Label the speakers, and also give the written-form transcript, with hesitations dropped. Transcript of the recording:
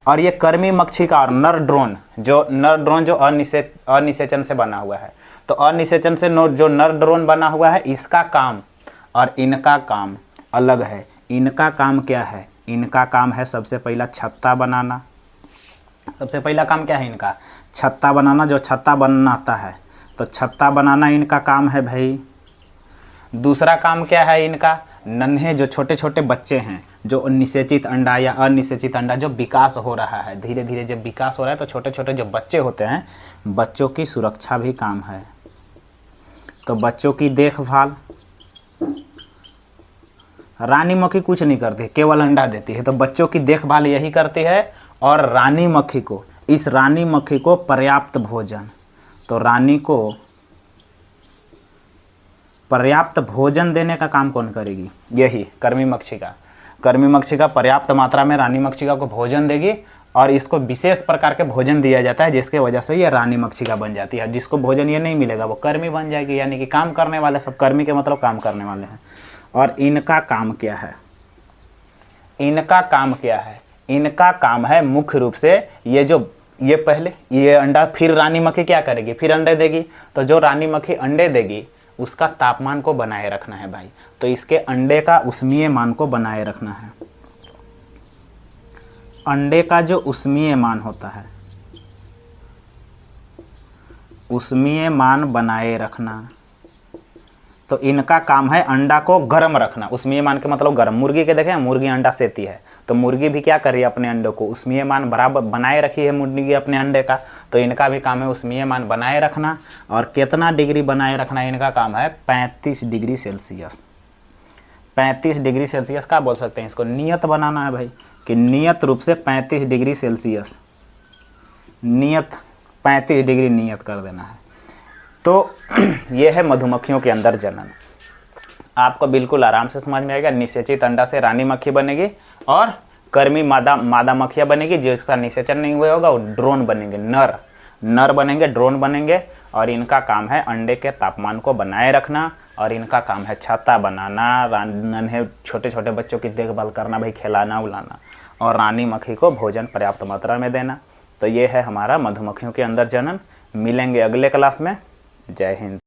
Speaker 1: और ये कर्मी मक्षिका और नर ड्रोन जो अनिषेचन से बना हुआ है। तो अनिषेचन से जो नर ड्रोन बना हुआ है, इसका काम और इनका काम अलग है। इनका काम क्या है? इनका काम है सबसे पहला छत्ता बनाना। सबसे पहला काम क्या है इनका? छत्ता बनाना। जो छत्ता बनाता है, तो छत्ता बनाना इनका काम है भाई। दूसरा काम क्या है इनका? नन्हे जो छोटे छोटे बच्चे हैं, जो निषेचित अंडा या अनिषेचित अंडा जो विकास हो रहा है, धीरे धीरे जब विकास हो रहा है, तो छोटे छोटे जो बच्चे होते हैं, बच्चों की सुरक्षा भी काम है। तो बच्चों की देखभाल, रानी मक्खी कुछ नहीं करती, केवल अंडा देती है, तो बच्चों की देखभाल यही करती है। और रानी मक्खी को, इस रानी मक्खी को पर्याप्त भोजन, तो रानी को पर्याप्त भोजन देने का काम कौन करेगी? यही कर्मी मक्षिका। कर्मी मक्षिका पर्याप्त मात्रा में रानी मक्षिका को भोजन देगी और इसको विशेष प्रकार के भोजन दिया जाता है, जिसके वजह से ये रानी मक्षिका बन जाती है। जिसको भोजन ये नहीं मिलेगा वो कर्मी बन जाएगी, यानी कि काम करने वाले। सब कर्मी के मतलब काम करने वाले हैं। और इनका काम क्या है? इनका काम क्या है? इनका काम है मुख्य रूप से ये पहले ये अंडा, फिर रानी मक्खी क्या करेगी? फिर अंडे देगी। तो जो रानी मक्खी अंडे देगी उसका तापमान को बनाए रखना है भाई। तो इसके अंडे का उष्मीय मान को बनाए रखना है। अंडे का जो उष्मीय मान होता है, उष्मीय मान बनाए रखना। तो इनका काम है अंडा को गर्म रखना। उष्मीय मान के मतलब गर्म। मुर्गी के देखें, मुर्गी अंडा सेती है, तो मुर्गी भी क्या कर रही है? अपने अंडों को उष्मीय मान बराबर बनाए रखी है मुर्गी अपने अंडे का। तो इनका भी काम है उष्मीय मान बनाए रखना। और कितना डिग्री बनाए रखना? इनका काम है 35 डिग्री सेल्सियस। 35 डिग्री सेल्सियस का बोल सकते हैं इसको, नियत बनाना है भाई, कि नियत रूप से 35 डिग्री सेल्सियस, नियत 35 डिग्री नियत कर देना है। तो ये है मधुमक्खियों के अंदर जनन। आपको बिल्कुल आराम से समझ में आएगा। निषेचित अंडा से रानी मक्खी बनेगी और कर्मी मादा मक्खियाँ बनेगी। जिसका निषेचन नहीं हुआ होगा वो ड्रोन बनेंगे, नर बनेंगे, ड्रोन बनेंगे। और इनका काम है अंडे के तापमान को बनाए रखना। और इनका काम है छत्ता बनाना, नन्हे छोटे छोटे बच्चों की देखभाल करना भाई, खिलाना उलाना, और रानी मक्खी को भोजन पर्याप्त मात्रा में देना। तो ये है हमारा मधुमक्खियों के अंदर जनन। मिलेंगे अगले क्लास में। जय हिंद।